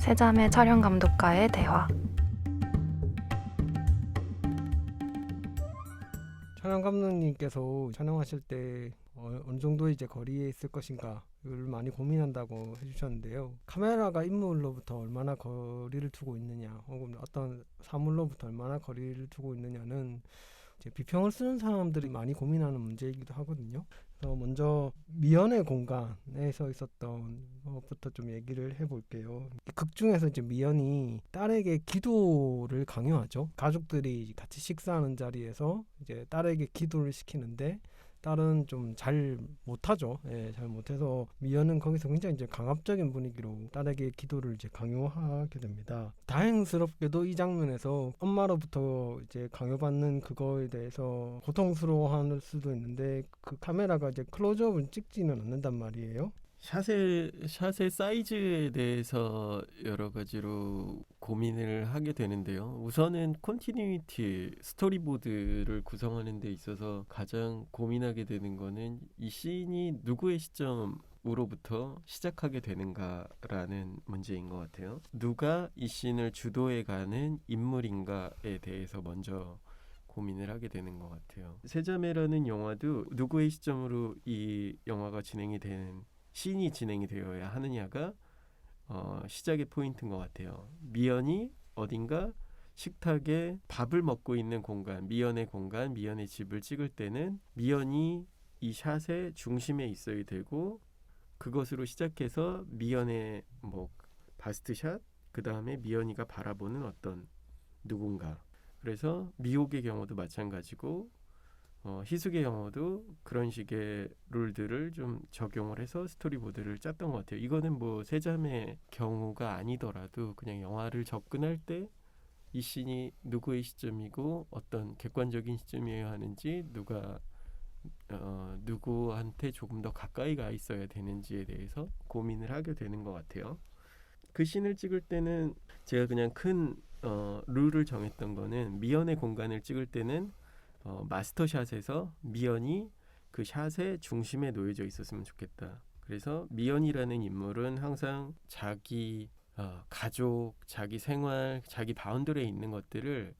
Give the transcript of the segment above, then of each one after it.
세자매 촬영 감독과의 대화. 촬영 감독님께서 촬영하실 때 어느 정도 이제 거리에 있을 것인가를 많이 고민한다고 해주셨는데요. 카메라가 인물로부터 얼마나 거리를 두고 있느냐, 혹은 어떤 사물로부터 얼마나 거리를 두고 있느냐는 이제 비평을 쓰는 사람들이 많이 고민하는 문제이기도 하거든요. 그래서 먼저 미연의 공간에서 있었던 것부터 좀 얘기를 해볼게요. 극 중에서 이제 미연이 딸에게 기도를 강요하죠. 가족들이 같이 식사하는 자리에서 이제 딸에게 기도를 시키는데 딸은 좀 잘 못하죠. 예, 잘 못해서 미연은 거기서 굉장히 이제 강압적인 분위기로 딸에게 기도를 이제 강요하게 됩니다. 다행스럽게도 이 장면에서 엄마로부터 이제 강요받는 그거에 대해서 고통스러워할 수도 있는데 그 카메라가 이제 클로즈업을 찍지는 않는단 말이에요. 샷의 사이즈에 대해서 여러 가지로 고민을 하게 되는데요. 우선은 컨티뉴이티, 스토리보드를 구성하는 데 있어서 가장 고민하게 되는 거는 이 씬이 누구의 시점으로부터 시작하게 되는가라는 문제인 것 같아요. 누가 이 씬을 주도해가는 인물인가에 대해서 먼저 고민을 하게 되는 것 같아요. 세자매라는 영화도 누구의 시점으로 이 영화가 진행이 되는 씬이 진행이 되어야 하느냐가 시작의 포인트인 것 같아요. 미연이 어딘가 식탁에 밥을 먹고 있는 공간, 미연의 공간, 미연의 집을 찍을 때는 미연이 이 샷의 중심에 있어야 되고, 그것으로 시작해서 미연의 바스트샷, 그 다음에 미연이가 바라보는 어떤 누군가. 그래서 미혹의 경우도 마찬가지고 희숙의 영화도 그런 식의 룰들을 좀 적용을 해서 스토리보드를 짰던 것 같아요. 이거는 세자매 경우가 아니더라도 그냥 영화를 접근할 때 이 씬이 누구의 시점이고 어떤 객관적인 시점이어야 하는지, 누가 누구한테 조금 더 가까이 가 있어야 되는지에 대해서 고민을 하게 되는 것 같아요. 그 씬을 찍을 때는 제가 그냥 큰 룰을 정했던 거는, 미연의 공간을 찍을 때는 마스터샷에서 미연이 그 샷의 중심에 놓여져 있었으면 좋겠다. 그래서 미연이라는 인물은 항상 자기 가족, 자기 생활, 자기 바운더리에 있는 것들을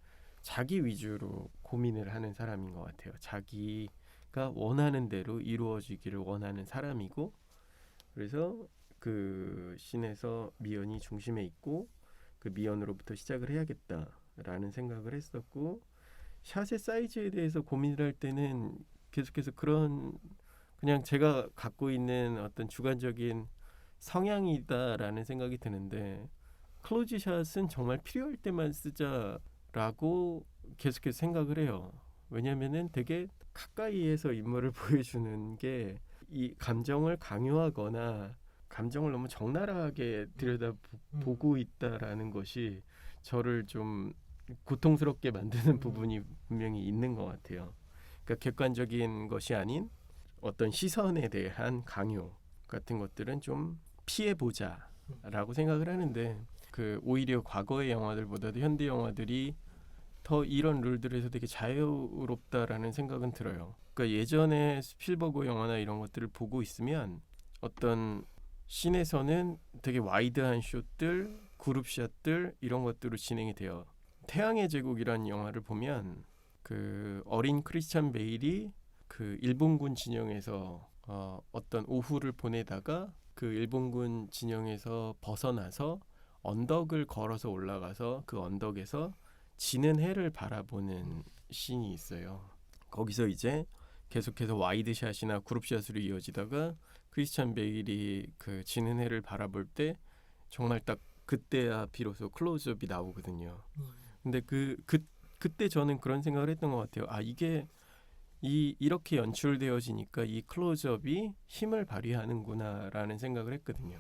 자기 위주로 고민을 하는 사람인 것 같아요. 자기가 원하는 대로 이루어지기를 원하는 사람이고, 그래서 그 씬에서 미연이 중심에 있고 그 미연으로부터 시작을 해야겠다라는 생각을 했었고, 샷의 사이즈에 대해서 고민을 할 때는 계속해서 그냥 제가 갖고 있는 어떤 주관적인 성향이다라는 생각이 드는데, 클로즈 샷은 정말 필요할 때만 쓰자라고 계속해서 생각을 해요. 왜냐면은 되게 가까이에서 인물을 보여주는 게 이 감정을 강요하거나 감정을 너무 적나라하게 들여다보고 있다라는 것이 저를 좀 고통스럽게 만드는 부분이 분명히 있는 것 같아요. 그러니까 객관적인 것이 아닌 어떤 시선에 대한 강요 같은 것들은 좀 피해보자라고 생각을 하는데, 오히려 과거의 영화들보다도 현대 영화들이 더 이런 룰들에서 되게 자유롭다라는 생각은 들어요. 그러니까 예전에 스필버그 영화나 이런 것들을 보고 있으면 어떤 씬에서는 되게 와이드한 숏들, 그룹샷들 이런 것들로 진행이 돼요. 태양의 제국이라는 영화를 보면 그 어린 크리스찬 베일이 그 일본군 진영에서 어떤 오후를 보내다가 그 일본군 진영에서 벗어나서 언덕을 걸어서 올라가서 그 언덕에서 지는 해를 바라보는 씬이 있어요. 거기서 이제 계속해서 와이드샷이나 그룹샷으로 이어지다가 크리스찬 베일이 그 지는 해를 바라볼 때 정말 딱 그때야 비로소 클로즈업이 나오거든요. 근데 그때 저는 그런 생각을 했던 것 같아요. 이게 이렇게 연출되어지니까 이 클로즈업이 힘을 발휘하는구나라는 생각을 했거든요.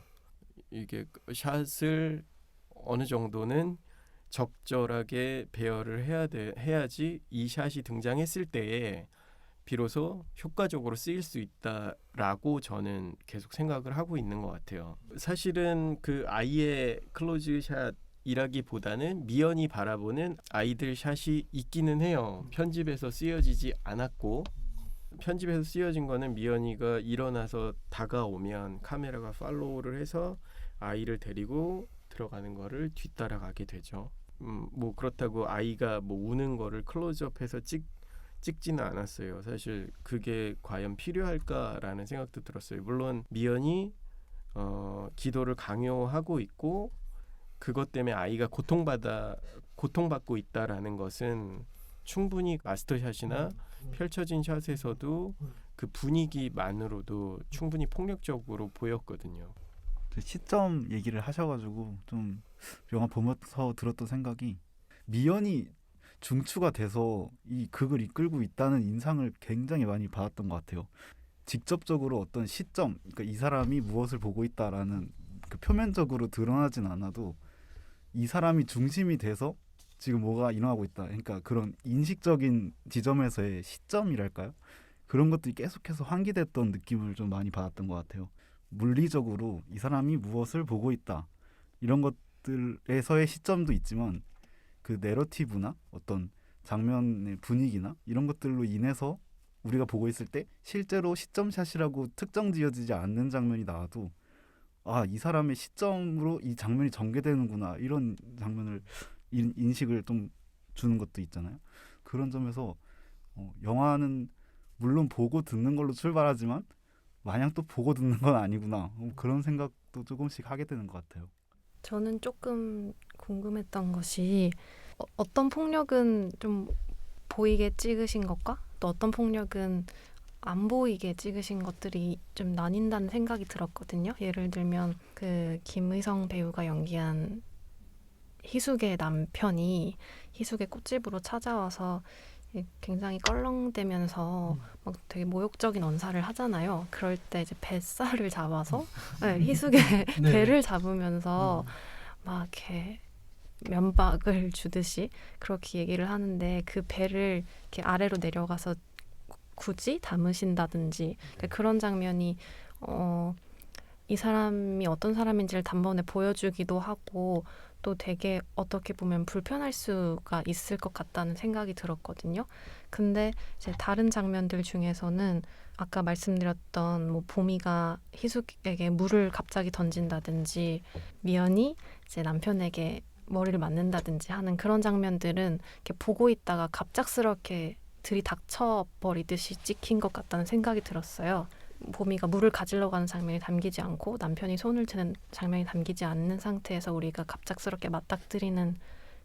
이게 샷을 어느 정도는 적절하게 배열을 해야지 이 샷이 등장했을 때에 비로소 효과적으로 쓰일 수 있다라고 저는 계속 생각을 하고 있는 것 같아요. 사실은 그 아이의 클로즈 샷이라기보다는 미연이 바라보는 아이들 샷이 있기는 해요. 편집에서 쓰여지지 않았고, 편집에서 쓰여진 거는 미연이가 일어나서 다가오면 카메라가 팔로우를 해서 아이를 데리고 들어가는 거를 뒤따라가게 되죠. 뭐 그렇다고 아이가 뭐 우는 거를 클로즈업해서 찍지는 않았어요. 사실 그게 과연 필요할까라는 생각도 들었어요. 물론 미연이 기도를 강요하고 있고 그것 때문에 아이가 고통받고 있다라는 것은 충분히 마스터샷이나 펼쳐진 샷에서도 그 분위기만으로도 충분히 폭력적으로 보였거든요. 그 시점 얘기를 하셔가지고 좀 영화 보면서 들었던 생각이 미연이 중추가 돼서 이 극을 이끌고 있다는 인상을 굉장히 많이 받았던 것 같아요. 직접적으로 어떤 시점, 그러니까 이 사람이 무엇을 보고 있다라는 그 표면적으로 드러나진 않아도 이 사람이 중심이 돼서 지금 뭐가 일어나고 있다. 그러니까 그런 인식적인 지점에서의 시점이랄까요? 그런 것들이 계속해서 환기됐던 느낌을 좀 많이 받았던 것 같아요. 물리적으로 이 사람이 무엇을 보고 있다. 이런 것들에서의 시점도 있지만 그 내러티브나 어떤 장면의 분위기나 이런 것들로 인해서 우리가 보고 있을 때 실제로 시점샷이라고 특정 지어지지 않는 장면이 나와도 아, 이 사람의 시점으로 이 장면이 전개되는구나 이런 장면을 인식을 좀 주는 것도 있잖아요. 그런 점에서 영화는 물론 보고 듣는 걸로 출발하지만 마냥 또 보고 듣는 건 아니구나 그런 생각도 조금씩 하게 되는 것 같아요. 저는 조금 궁금했던 것이 어떤 폭력은 좀 보이게 찍으신 것과 또 어떤 폭력은 안 보이게 찍으신 것들이 좀 나뉜다는 생각이 들었거든요. 예를 들면 그 김의성 배우가 연기한 희숙의 남편이 희숙의 꽃집으로 찾아와서 굉장히 껄렁대면서 막 되게 모욕적인 언사를 하잖아요. 그럴 때 이제 뱃살을 잡아서 네, 희숙의 네. 배를 잡으면서 막 이렇게 면박을 주듯이 그렇게 얘기를 하는데 그 배를 이렇게 아래로 내려가서 굳이 담으신다든지 그런 장면이 이 사람이 어떤 사람인지를 단번에 보여주기도 하고 또 되게 어떻게 보면 불편할 수가 있을 것 같다는 생각이 들었거든요. 근데 이제 다른 장면들 중에서는 아까 말씀드렸던 뭐 보미가 희숙에게 물을 갑자기 던진다든지 미연이 이제 남편에게 머리를 맞는다든지 하는 그런 장면들은 이렇게 보고 있다가 갑작스럽게 들이닥쳐 버리듯이 찍힌 것 같다는 생각이 들었어요. 보미가 물을 가지러 가는 장면이 담기지 않고 남편이 손을 드는 장면이 담기지 않는 상태에서 우리가 갑작스럽게 맞닥뜨리는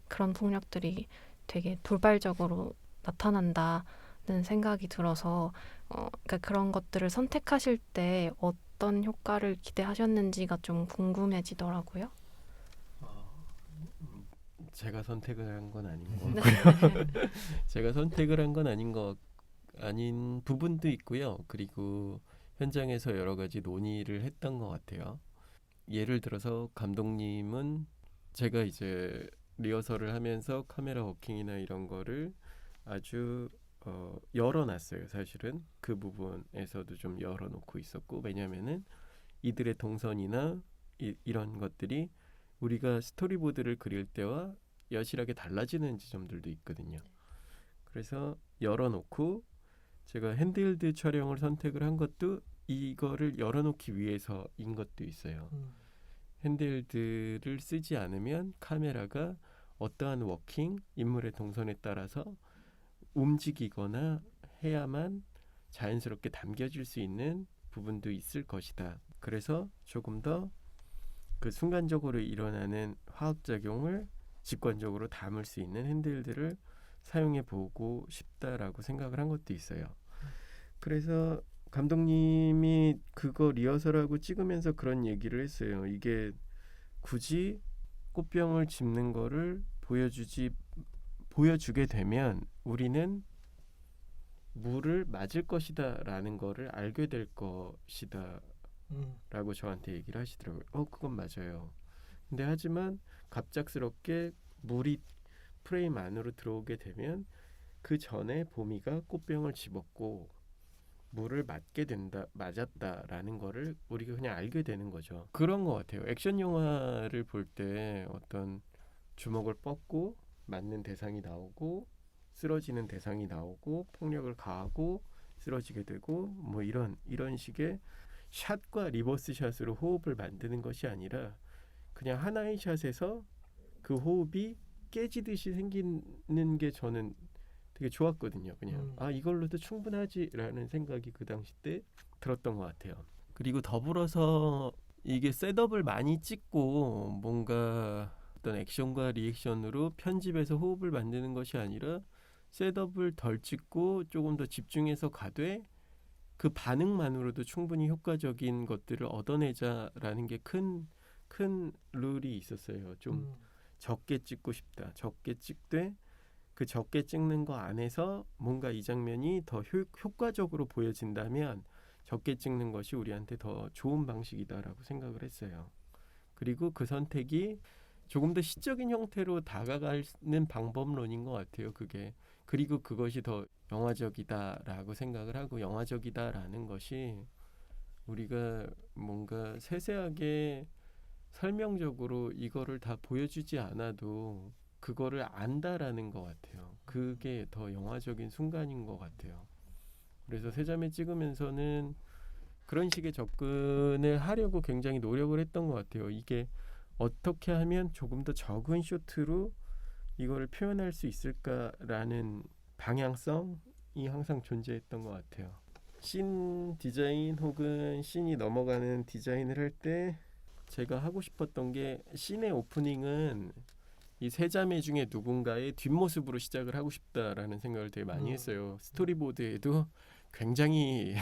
그런 폭력들이 되게 돌발적으로 나타난다는 생각이 들어서 그러니까 그런 것들을 선택하실 때 어떤 효과를 기대하셨는지가 좀 궁금해지더라고요. 제가 선택을 한 건 아닌 거. 네. 제가 선택을 한 건 아닌 부분도 있고요. 그리고 현장에서 여러 가지 논의를 했던 것 같아요. 예를 들어서 감독님은 제가 이제 리허설을 하면서 카메라 워킹이나 이런 거를 아주 열어놨어요. 사실은 그 부분에서도 좀 열어놓고 있었고 왜냐하면은 이들의 동선이나 이런 것들이 우리가 스토리보드를 그릴 때와 여실하게 달라지는 지점들도 있거든요. 그래서 열어놓고 제가 핸드헬드 촬영을 선택을 한 것도 이거를 열어놓기 위해서인 것도 있어요. 핸드헬드를 쓰지 않으면 카메라가 어떠한 워킹, 인물의 동선에 따라서 움직이거나 해야만 자연스럽게 담겨질 수 있는 부분도 있을 것이다. 그래서 조금 더 그 순간적으로 일어나는 화학작용을 직관적으로 담을 수 있는 핸들들을 사용해 보고 싶다라고 생각을 한 것도 있어요. 그래서 감독님이 그거 리허설하고 찍으면서 그런 얘기를 했어요. 이게 굳이 꽃병을 짚는 거를 보여주게 되면 우리는 물을 맞을 것이다라는 거를 알게 될 것이다. 라고 저한테 얘기를 하시더라고요. 그건 맞아요. 근데 하지만 갑작스럽게 물이 프레임 안으로 들어오게 되면 그 전에 보미가 꽃병을 집었고 물을 맞았다라는 거를 우리가 그냥 알게 되는 거죠. 그런 것 같아요. 액션 영화를 볼 때 어떤 주먹을 뻗고 맞는 대상이 나오고 쓰러지는 대상이 나오고 폭력을 가하고 쓰러지게 되고 뭐 이런 식의 샷과 리버스 샷으로 호흡을 만드는 것이 아니라 그냥 하나의 샷에서 그 호흡이 깨지듯이 생기는 게 저는 되게 좋았거든요. 그냥 이걸로도 충분하지라는 생각이 그 당시 때 들었던 것 같아요. 그리고 더불어서 이게 셋업을 많이 찍고 뭔가 어떤 액션과 리액션으로 편집해서 호흡을 만드는 것이 아니라 셋업을 덜 찍고 조금 더 집중해서 가되 그 반응만으로도 충분히 효과적인 것들을 얻어내자라는 게 큰 룰이 있었어요. 좀 적게 찍고 싶다. 적게 찍되 그 적게 찍는 거 안에서 뭔가 이 장면이 더 효과적으로 보여진다면 적게 찍는 것이 우리한테 더 좋은 방식이다라고 생각을 했어요. 그리고 그 선택이 조금 더 시적인 형태로 다가가는 방법론인 것 같아요. 그게. 그리고 그것이 더 영화적이다라고 생각을 하고 영화적이다라는 것이 우리가 뭔가 세세하게 설명적으로 이거를 다 보여주지 않아도 그거를 안다라는 것 같아요. 그게 더 영화적인 순간인 것 같아요. 그래서 세자매 찍으면서는 그런 식의 접근을 하려고 굉장히 노력을 했던 것 같아요. 이게 어떻게 하면 조금 더 적은 쇼트로 이거를 표현할 수 있을까라는 방향성이 항상 존재했던 것 같아요. 씬 디자인 혹은 씬이 넘어가는 디자인을 할 때 제가 하고 싶었던 게 씬의 오프닝은 이 세 자매 중에 누군가의 뒷모습으로 시작을 하고 싶다라는 생각을 되게 많이 했어요. 스토리보드에도 굉장히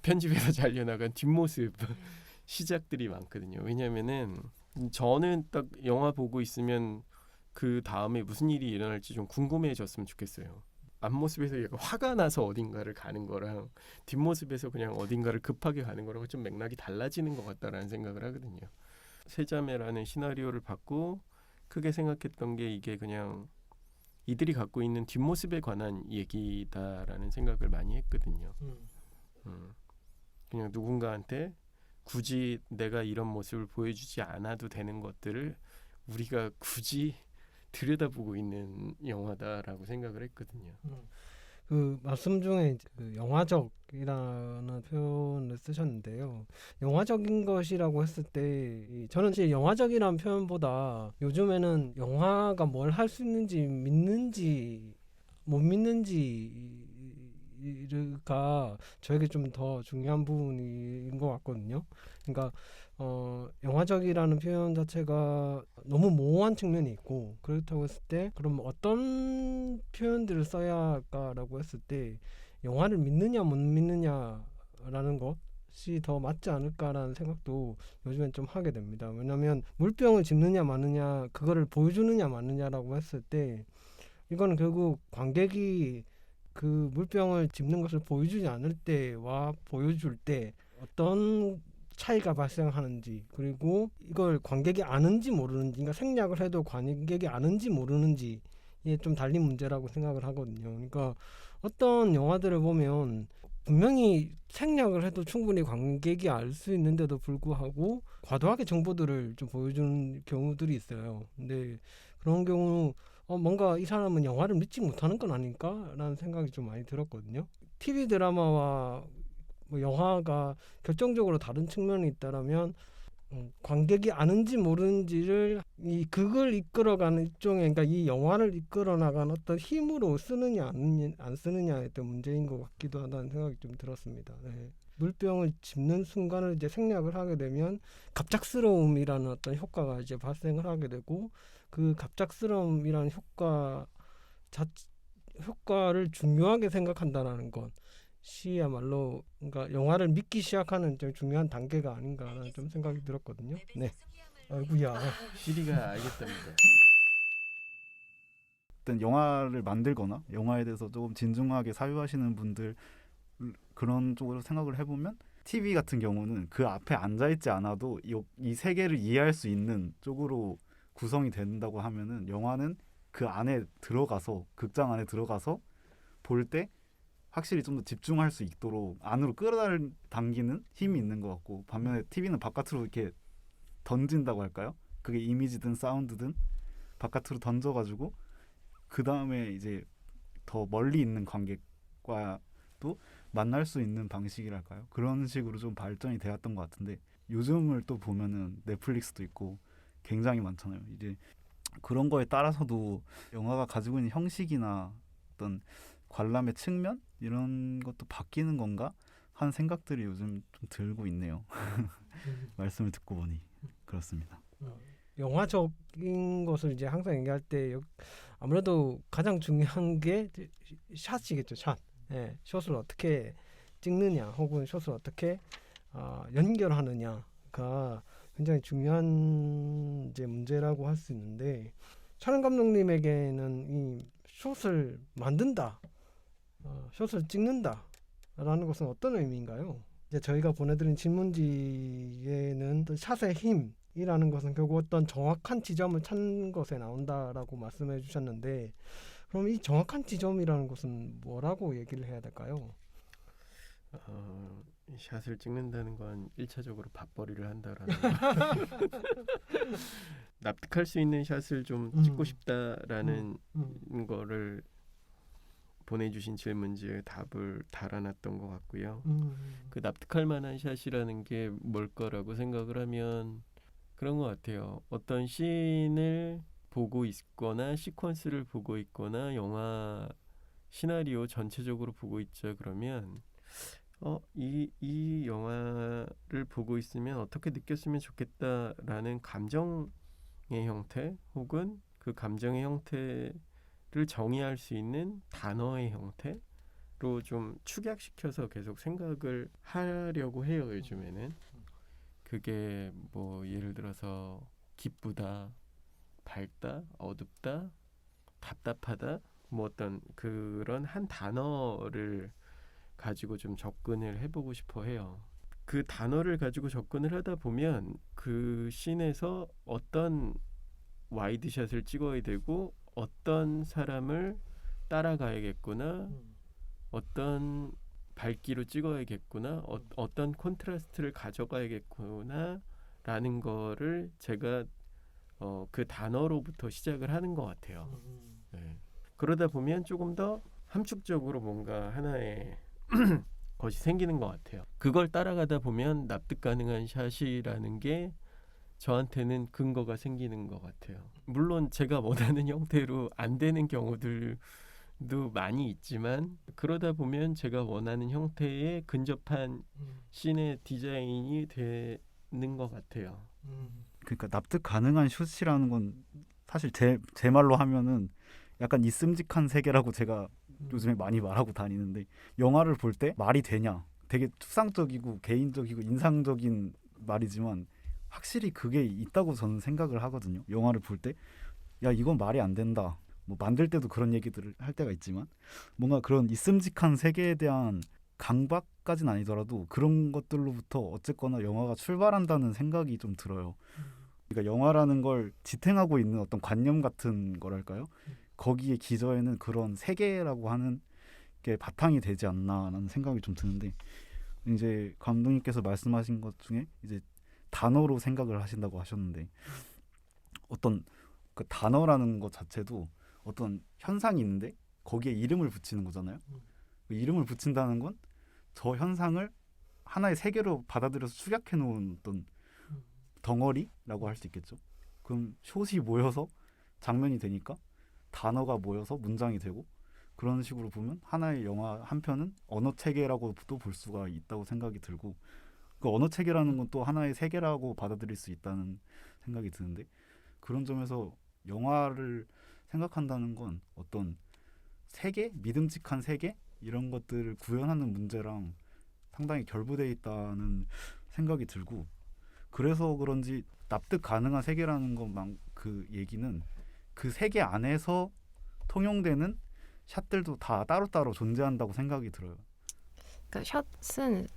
편집에서 잘려나간 뒷모습 시작들이 많거든요. 왜냐면은 저는 딱 영화 보고 있으면 그 다음에 무슨 일이 일어날지 좀 궁금해졌으면 좋겠어요. 앞모습에서 얘가 화가 나서 어딘가를 가는 거랑 뒷모습에서 그냥 어딘가를 급하게 가는 거랑 좀 맥락이 달라지는 것 같다라는 생각을 하거든요. 세자매라는 시나리오를 받고 크게 생각했던 게 이게 그냥 이들이 갖고 있는 뒷모습에 관한 얘기다라는 생각을 많이 했거든요. 그냥 누군가한테 굳이 내가 이런 모습을 보여주지 않아도 되는 것들을 우리가 굳이 들여다보고 있는 영화다라고 생각을 했거든요. 그 말씀 중에 이제 그 영화적이라는 표현을 쓰셨는데요. 영화적인 것이라고 했을 때 저는 이제 영화적이라는 표현보다 요즘에는 영화가 뭘 할 수 있는지 믿는지 못 믿는지가 저에게 좀 더 중요한 부분인 것 같거든요. 그러니까 영화적이라는 표현 자체가 너무 모호한 측면이 있고 그렇다고 했을 때 그럼 어떤 표현들을 써야 할까라고 했을 때 영화를 믿느냐 못 믿느냐라는 것이 더 맞지 않을까라는 생각도 요즘엔 좀 하게 됩니다. 왜냐하면 물병을 짚느냐 마느냐 그거를 보여주느냐 마느냐라고 했을 때 이거는 결국 관객이 그 물병을 짚는 것을 보여주지 않을 때와 보여줄 때 어떤 차이가 발생하는지 그리고 이걸 관객이 아는지 모르는지 그러니까 생략을 해도 관객이 아는지 모르는지에 좀 달린 문제라고 생각을 하거든요. 그러니까 어떤 영화들을 보면 분명히 생략을 해도 충분히 관객이 알 수 있는데도 불구하고 과도하게 정보들을 좀 보여주는 경우들이 있어요. 근데 그런 경우 뭔가 이 사람은 영화를 믿지 못하는 건 아닐까라는 생각이 좀 많이 들었거든요. TV 드라마와 뭐 영화가 결정적으로 다른 측면이 있다라면 관객이 아는지 모르는지를 이 극을 이끌어가는 일종의 그러니까 이 영화를 이끌어 나가는 어떤 힘으로 쓰느냐 안 쓰느냐의 어떤 문제인 것 같기도 하다는 생각이 좀 들었습니다. 네. 물병을 짚는 순간을 이제 생략을 하게 되면 갑작스러움이라는 어떤 효과가 이제 발생을 하게 되고 그 갑작스러움이라는 효과를 중요하게 생각한다라는 것. 시야말로 그러니까 영화를 믿기 시작하는 좀 중요한 단계가 아닌가라는 좀 생각이 들었거든요. 네. 아이고야. 시리가 알겠답니다. 어떤 영화를 만들거나 영화에 대해서 조금 진중하게 사유하시는 분들 그런 쪽으로 생각을 해보면 TV 같은 경우는 그 앞에 앉아있지 않아도 이 세계를 이해할 수 있는 쪽으로 구성이 된다고 하면은 영화는 그 안에 들어가서 극장 안에 들어가서 볼 때 확실히 좀 더 집중할 수 있도록 안으로 끌어당기는 힘이 있는 것 같고 반면에 TV는 바깥으로 이렇게 던진다고 할까요? 그게 이미지든 사운드든 바깥으로 던져가지고 그 다음에 이제 더 멀리 있는 관객과도 만날 수 있는 방식이랄까요? 그런 식으로 좀 발전이 되었던 것 같은데 요즘을 또 보면은 넷플릭스도 있고 굉장히 많잖아요. 이제 그런 거에 따라서도 영화가 가지고 있는 형식이나 어떤 관람의 측면 이런 것도 바뀌는 건가 하는 생각들이 요즘 좀 들고 있네요. 말씀을 듣고 보니 그렇습니다. 영화적인 것을 이제 항상 얘기할 때 아무래도 가장 중요한 게 샷이겠죠. 샷. 예, 샷을 어떻게 찍느냐 혹은 샷을 어떻게 연결하느냐가 굉장히 중요한 이제 문제라고 할 수 있는데 촬영 감독님에게는 이 샷을 만든다, 샷을 찍는다라는 것은 어떤 의미인가요? 이제 저희가 보내드린 질문지에는 또 샷의 힘이라는 것은 결국 어떤 정확한 지점을 찾는 것에 나온다라고 말씀해 주셨는데 그럼 이 정확한 지점이라는 것은 뭐라고 얘기를 해야 될까요? 샷을 찍는다는 건 1차적으로 밥벌이를 한다라는 납득할 수 있는 샷을 좀 찍고 싶다라는 거를 보내주신 질문지에 답을 달아놨던 것 같고요. 그 납득할 만한 샷이라는 게 뭘 거라고 생각을 하면 그런 것 같아요. 어떤 씬을 보고 있거나 시퀀스를 보고 있거나 영화 시나리오 전체적으로 보고 있죠. 그러면 이 영화를 보고 있으면 어떻게 느꼈으면 좋겠다라는 감정의 형태 혹은 그 감정의 형태를 정의할 수 있는 단어의 형태로 좀 축약시켜서 계속 생각을 하려고 해요. 요즘에는 그게 뭐 예를 들어서 기쁘다, 밝다, 어둡다, 답답하다 뭐 어떤 그런 한 단어를 가지고 좀 접근을 해보고 싶어 해요. 그 단어를 가지고 접근을 하다 보면 그 씬에서 어떤 와이드샷을 찍어야 되고 어떤 사람을 따라가야겠구나, 어떤 밝기로 찍어야겠구나, 어떤 콘트라스트를 가져가야겠구나 라는 거를 제가 그 단어로부터 시작을 하는 것 같아요. 네. 그러다 보면 조금 더 함축적으로 뭔가 하나의 것이 생기는 것 같아요. 그걸 따라가다 보면 납득 가능한 샷이라는 게 저한테는 근거가 생기는 것 같아요. 물론 제가 원하는 형태로 안 되는 경우들도 많이 있지만 그러다 보면 제가 원하는 형태에 근접한 씬의 디자인이 되는 것 같아요. 그러니까 납득 가능한 슛이라는 건 사실 제 말로 하면은 약간 있음직한 세계라고 제가 요즘에 많이 말하고 다니는데 영화를 볼 때 말이 되냐 되게 추상적이고 개인적이고 인상적인 말이지만 확실히 그게 있다고 저는 생각을 하거든요. 영화를 볼 때 야 이건 말이 안 된다 뭐 만들 때도 그런 얘기들을 할 때가 있지만 뭔가 그런 있음직한 세계에 대한 강박까지는 아니더라도 그런 것들로부터 어쨌거나 영화가 출발한다는 생각이 좀 들어요. 그러니까 영화라는 걸 지탱하고 있는 어떤 관념 같은 거랄까요? 거기에 기저에는 그런 세계라고 하는 게 바탕이 되지 않나라는 생각이 좀 드는데 이제 감독님께서 말씀하신 것 중에 이제 단어로 생각을 하신다고 하셨는데 어떤 그 단어라는 것 자체도 어떤 현상이 있는데 거기에 이름을 붙이는 거잖아요. 그 이름을 붙인다는 건 저 현상을 하나의 세계로 받아들여서 축약해 놓은 어떤 덩어리라고 할 수 있겠죠. 그럼 숏이 모여서 장면이 되니까 단어가 모여서 문장이 되고 그런 식으로 보면 하나의 영화 한 편은 언어 체계라고도 볼 수가 있다고 생각이 들고 그 언어 체계라는 건 또 하나의 세계라고 받아들일 수 있다는 생각이 드는데 그런 점에서 영화를 생각한다는 건 어떤 세계, 믿음직한 세계 이런 것들을 구현하는 문제랑 상당히 결부되어 있다는 생각이 들고 그래서 그런지 납득 가능한 세계라는 것만 그 얘기는 그 세계 안에서 통용되는 샷들도 다 따로따로 존재한다고 생각이 들어요. 그러니까 샷은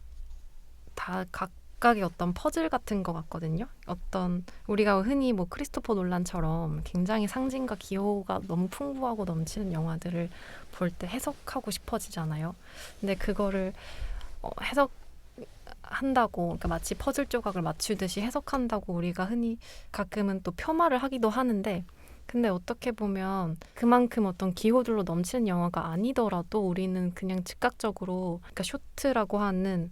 다 각각의 어떤 퍼즐 같은 것 같거든요. 어떤 우리가 흔히 뭐 크리스토퍼 놀란처럼 굉장히 상징과 기호가 너무 풍부하고 넘치는 영화들을 볼 때 해석하고 싶어지잖아요. 근데 그거를 해석한다고 그러니까 마치 퍼즐 조각을 맞추듯이 해석한다고 우리가 흔히 가끔은 또 폄하를 하기도 하는데 근데 어떻게 보면 그만큼 어떤 기호들로 넘치는 영화가 아니더라도 우리는 그냥 즉각적으로 그러니까 쇼트라고 하는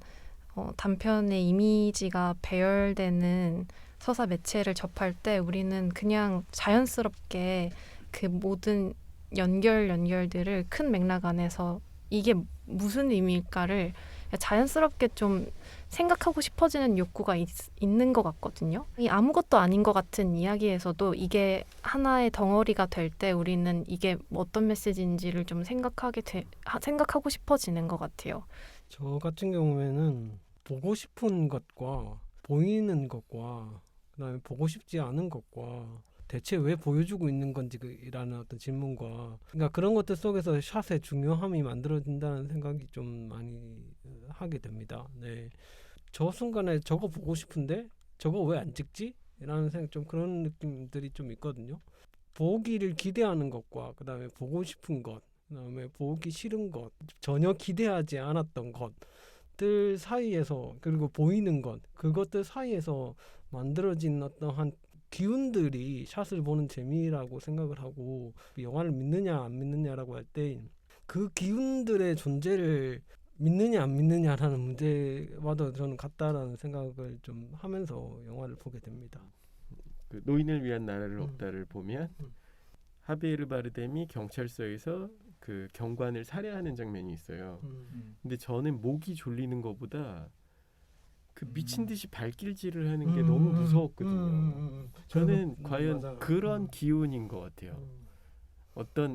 단편의 이미지가 배열되는 서사 매체를 접할 때 우리는 그냥 자연스럽게 그 모든 연결들을 큰 맥락 안에서 이게 무슨 의미일까를 자연스럽게 좀 생각하고 싶어지는 욕구가 있는 것 같거든요. 이 아무것도 아닌 것 같은 이야기에서도 이게 하나의 덩어리가 될 때 우리는 이게 어떤 메시지인지를 좀 생각하고 싶어지는 것 같아요. 저 같은 경우에는 보고 싶은 것과 보이는 것과 그다음에 보고 싶지 않은 것과 대체 왜 보여주고 있는 건지라는 어떤 질문과 그러니까 그런 것들 속에서 샷의 중요함이 만들어진다는 생각이 좀 많이 하게 됩니다. 네, 저 순간에 저거 보고 싶은데 저거 왜 안 찍지? 라는 생각 좀 그런 느낌들이 좀 있거든요. 보기를 기대하는 것과 그다음에 보고 싶은 것, 그다음에 보기 싫은 것, 전혀 기대하지 않았던 것들 사이에서 그리고 보이는 것 그것들 사이에서 만들어진 어떠한 기운들이 샷을 보는 재미라고 생각을 하고 영화를 믿느냐 안 믿느냐라고 할 때 그 기운들의 존재를 믿느냐 안 믿느냐라는 문제와도 저는 같다라는 생각을 좀 하면서 영화를 보게 됩니다. 그 노인을 위한 나라를 음. 없다를 보면 음. 하비에르 바르뎀이 경찰서에서 그 경관을 살해하는 장면이 있어요. 근데 저는 목이 졸리는 것보다 그 미친 듯이 발길질을 하는 게 너무 무서웠거든요. 저는 과연 맞아요. 그런 기운인 것 같아요. 음.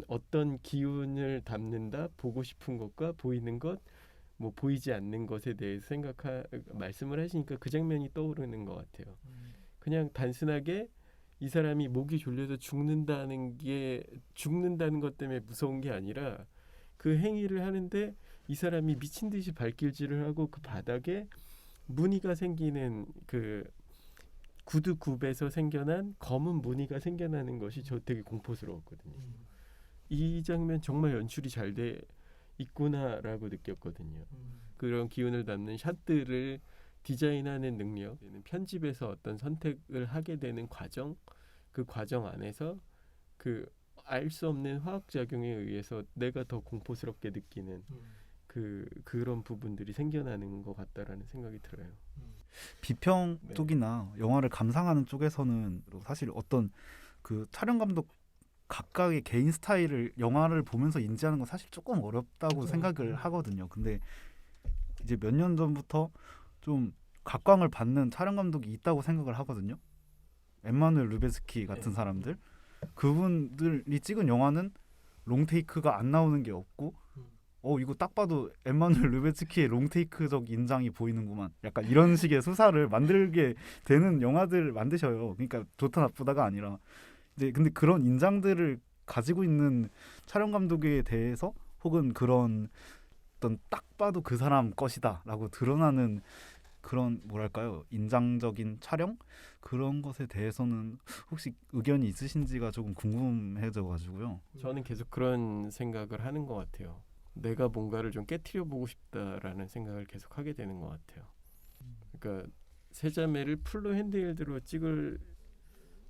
어떤 기운을 담는다, 보고 싶은 것과 보이는 것, 뭐 보이지 않는 것에 대해서 말씀을 하시니까 그 장면이 떠오르는 것 같아요. 그냥 단순하게 이 사람이 목이 졸려서 죽는다는 것 때문에 무서운 게 아니라 그 행위를 하는데 이 사람이 미친 듯이 발길질을 하고 그 바닥에 무늬가 생기는 그 구두 굽에서 생겨난 검은 무늬가 생겨나는 것이 저 되게 공포스러웠거든요. 이 장면 정말 연출이 잘 돼 있구나라고 느꼈거든요. 그런 기운을 담는 샷들을 디자인하는 능력, 편집에서 어떤 선택을 하게 되는 과정, 그 과정 안에서 그 알 수 없는 화학 작용에 의해서 내가 더 공포스럽게 느끼는 그런 부분들이 생겨나는 것 같다라는 생각이 들어요. 비평 네. 쪽이나 영화를 감상하는 쪽에서는 사실 어떤 그 촬영 감독 각각의 개인 스타일을 영화를 보면서 인지하는 건 사실 조금 어렵다고 그렇죠. 생각을 하거든요. 근데 이제 몇 년 전부터 좀 각광을 받는 촬영 감독이 있다고 생각을 하거든요. 엠마누엘 루베스키 같은 네. 사람들, 그분들이 찍은 영화는 롱테이크가 안 나오는 게 없고 이거 딱 봐도 엠마누엘 루베스키의 롱테이크적 인장이 보이는구만. 약간 이런 식의 수사를 만들게 되는 영화들을 만드셔요. 그러니까 좋다 나쁘다가 아니라 이제 근데 그런 인장들을 가지고 있는 촬영 감독에 대해서 혹은 그런 어떤 딱 봐도 그 사람 것이다라고 드러나는 그런 뭐랄까요 인장적인 촬영 그런 것에 대해서는 혹시 의견이 있으신지가 조금 궁금해져가지고요. 저는 계속 그런 생각을 하는 것 같아요. 내가 뭔가를 좀 깨트려 보고 싶다라는 생각을 계속 하게 되는 것 같아요. 그러니까 세자매를 풀로 핸드헬드로 찍을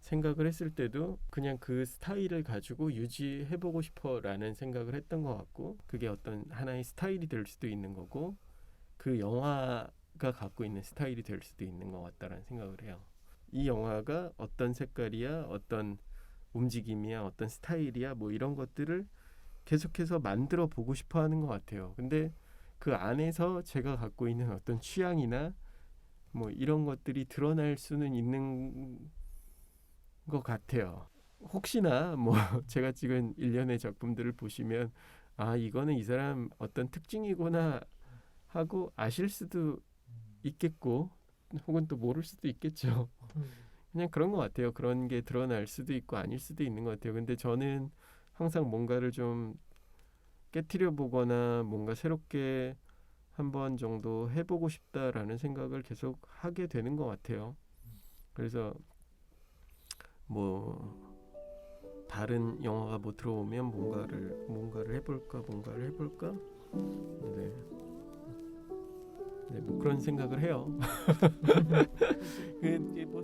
생각을 했을 때도 그냥 그 스타일을 가지고 유지해보고 싶어라는 생각을 했던 것 같고 그게 어떤 하나의 스타일이 될 수도 있는 거고 그 영화가 갖고 있는 스타일이 될 수도 있는 것 같다라는 생각을 해요. 이 영화가 어떤 색깔이야, 어떤 움직임이야, 어떤 스타일이야, 뭐 이런 것들을 계속해서 만들어 보고 싶어 하는 것 같아요. 근데 그 안에서 제가 갖고 있는 어떤 취향이나 뭐 이런 것들이 드러날 수는 있는 것 같아요. 혹시나 뭐 제가 찍은 일련의 작품들을 보시면 아 이거는 이 사람 어떤 특징이구나 하고 아실 수도 있겠고 혹은 또 모를 수도 있겠죠. 그냥 그런 것 같아요. 그런 게 드러날 수도 있고 아닐 수도 있는 것 같아요. 근데 저는 항상 뭔가를 좀 깨트려 보거나 뭔가 새롭게 한 번 정도 해보고 싶다라는 생각을 계속 하게 되는 것 같아요. 그래서 뭐 다른 영화가 뭐 들어오면 뭔가를 해볼까 네, 뭐 그런 생각을 해요. 뭐